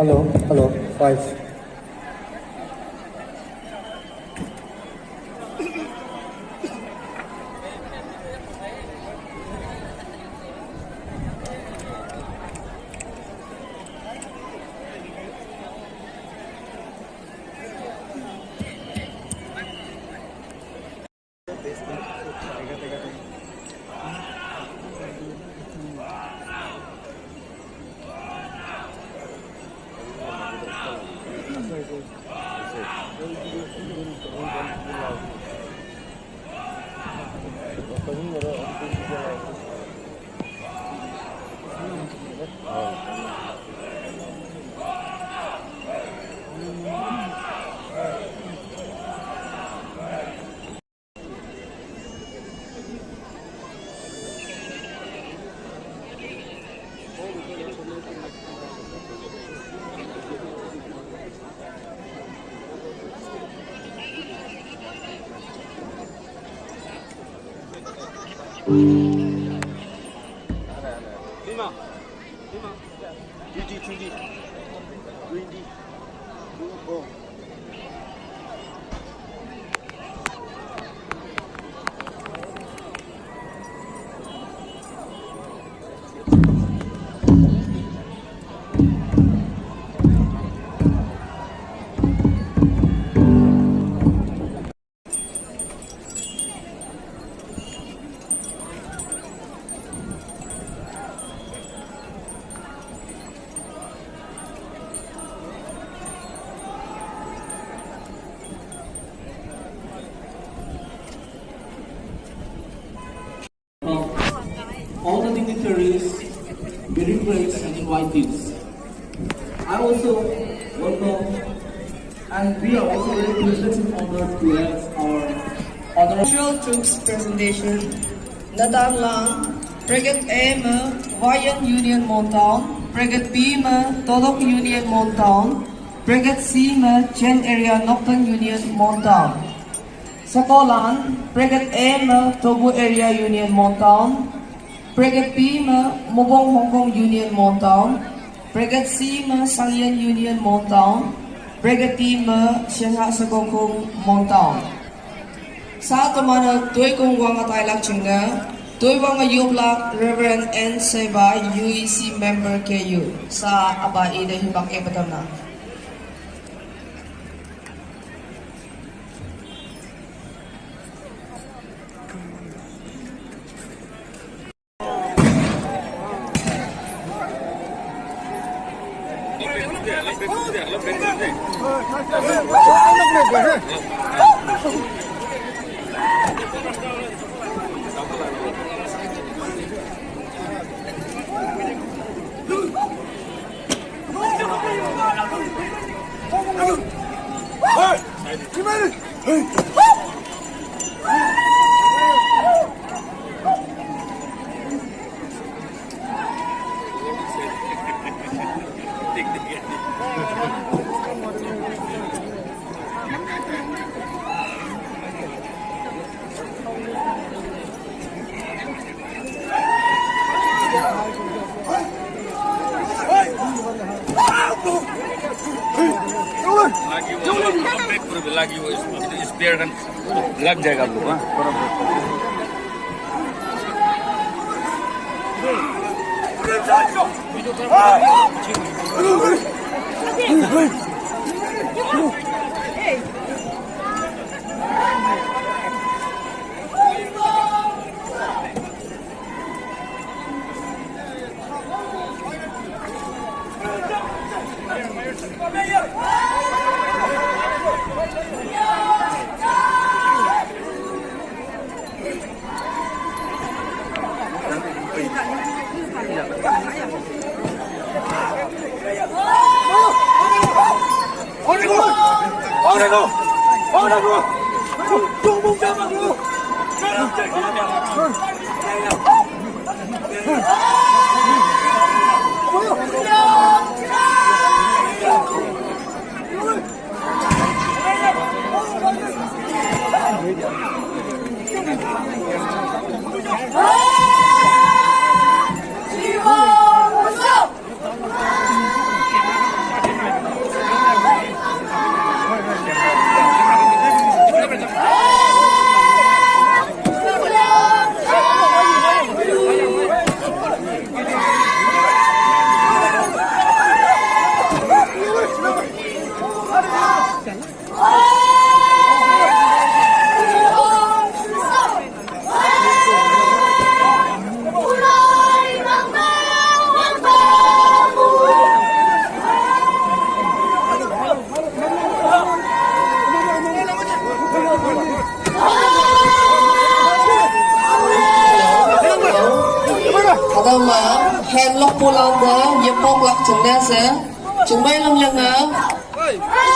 Hello, 5. All the dignitaries, bureaucrats and invitees. I also welcome, and we are also very privileged and honored to have our honorable troops presentation. Nathan Lang, Brigade A Wayan Union Montown, Brigade B Todok Union Montown, Brigade C Chen Area Nocturne Union Montown. Sakolan, Brigade A Tobu Area Union Montown, Brigade B Mobong Hong Kong Union Montown, Brigade C Sangyan Union Montown, Brigade D Shanghai Sagokong Montown. Sa tumana tuay kong wang ataylak chinga, tuay wang ayublak Reverend N. Seba, UEC member KU sa abai na hibak ebatam na. Let's लगी वो spare लग जाएगा आप लोग। Hẹn lọc bù lòng đó, nhập bọc lọc chúng ta sẽ chúng bay lòng lần nào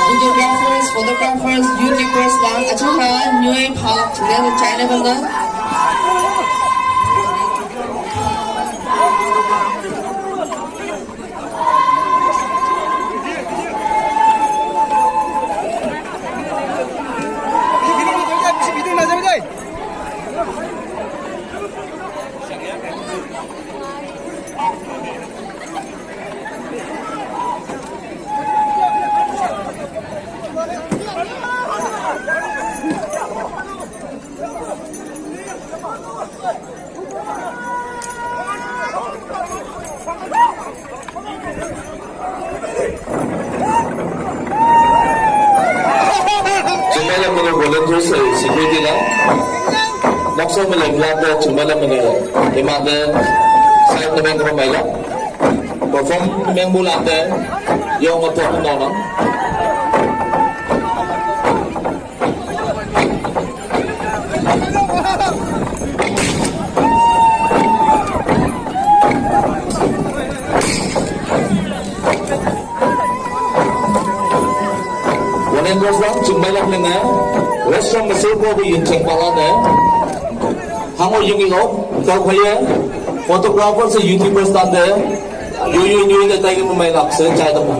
videographers, photographers, youtubers lang at saka nyoy palak chúng ta sa China ba na? Jumlah mana volunteers security lah. Maksud mana belanda jumlah mana lima ada saya memang ramai lah. Perform memang bulan ada yang untuk mana. Volunteers lang jumlah mana restaurant masih boleh yang balada. Hango yung ikot, ikaw kaya photographer sa YouTubers tanda yun na tayo mamayalak sa China mo.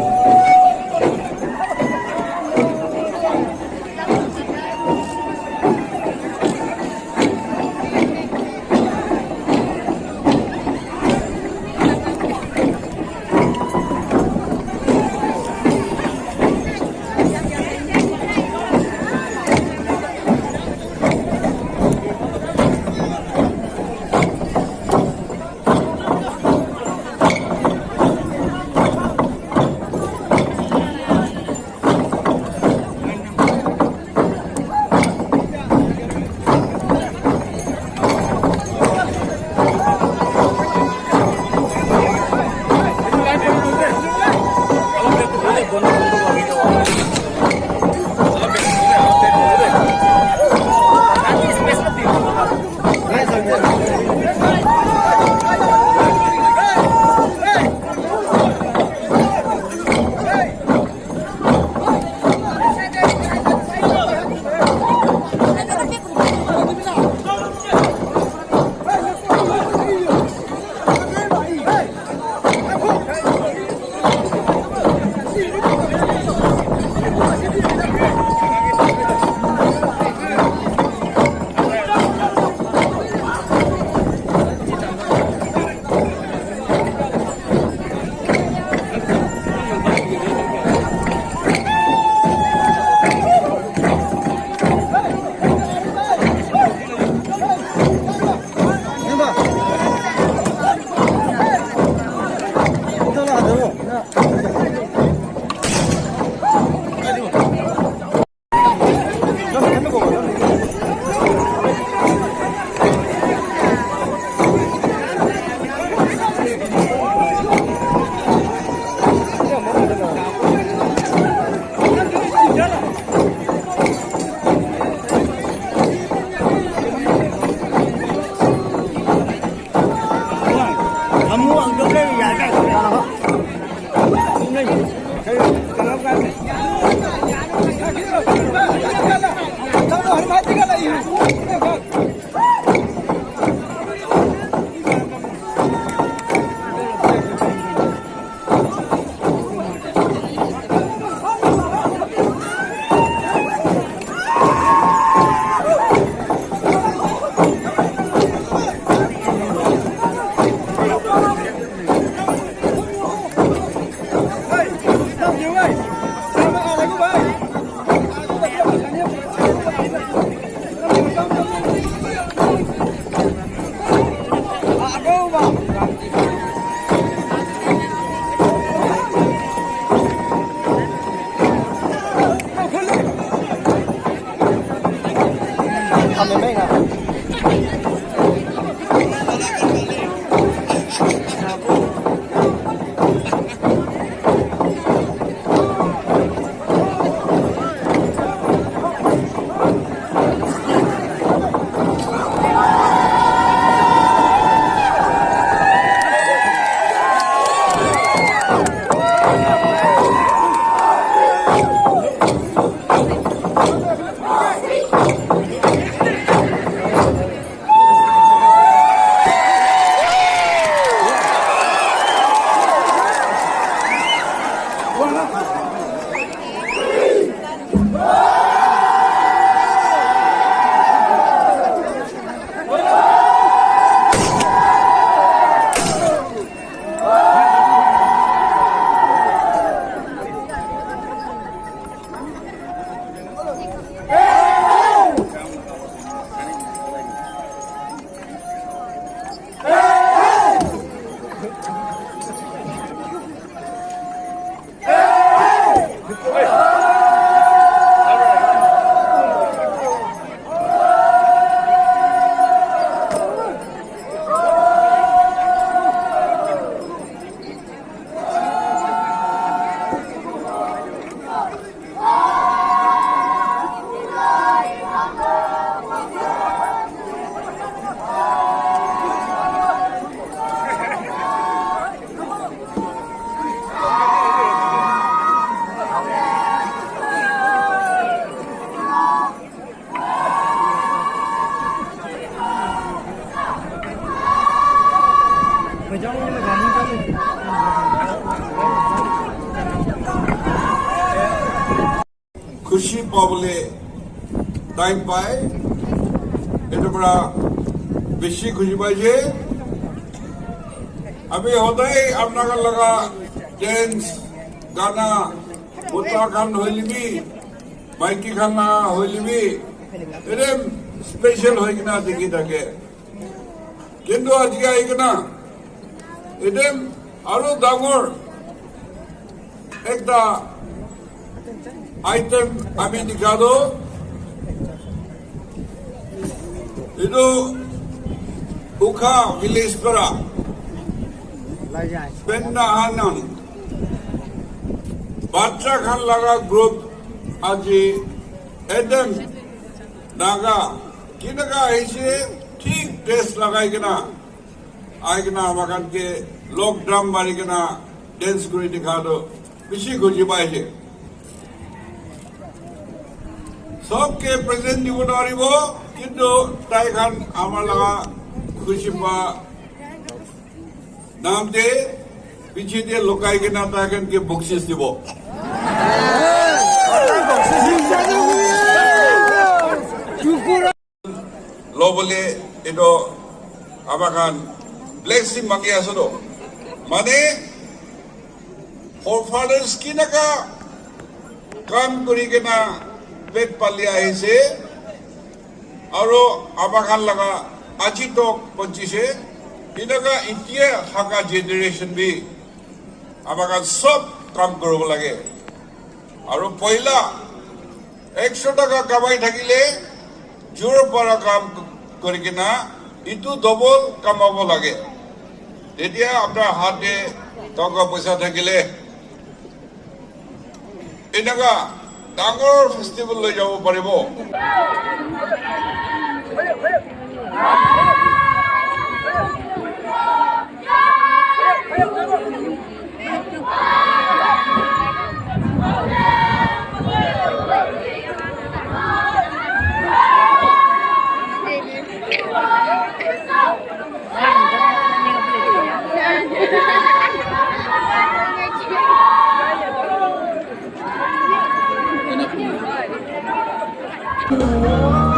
খুশি পাবলে time পায় এটার পৰা বেশি খুশি পাইছে আমি সদায় আপনার লগা ডেন্স গানা উত্তরাখণ্ড হইলিবি মাইকি খানা হইলিবি এরম স্পেশাল হয়ে কিনা দেখি থাকে কিন্তু আজকে আই কিনা এরম আরো ডাঙর একটা আইটেম আমি দেখাদো ಇದು উখা ভিলেজ করা পেন্নাহানন বাচ্চা খান লাগা গ্রুপ আজি এডেম নাগা কিনকা এসে ঠিক ড্রেস লাগাই কিনা আই কিনা আমাকে লক ড্রাম মারি কিনা ডেন্স করে দেখা দো বেশি খুঁজি পাইছে সবকে প্রেজেন্ট দিব নোৱাৰিব কিন্তু তাই খান আমার লাগা খুশি পা নাম দে পিছিয়ে দিয়ে লুকাই কিনা তাই খানকে বকশিস দিব লো বলে এটা আমার খান ব্লেসিং মাগি আছে তো মানে ফরফাদার্স কি নাকা কাম করি কিনা পেট পালি আহিছে আৰু আমাখান লগা আজি তক পঞ্চিছে এনেকা এতিয়া থাকা জেনাৰেশ্যন বি আমাখান সব কাম কৰিব লাগে আৰু পইলা 100 টাকা কামাই থাকিলে জোৰ পৰা কাম কৰি কিনা ইটো ডবল কামাব লাগে তেতিয়া আপোনাৰ হাতে টকা পইচা থাকিলে এনেকা ডাঙৰ ফেষ্টিভেল লৈ যাব পাৰিব Oh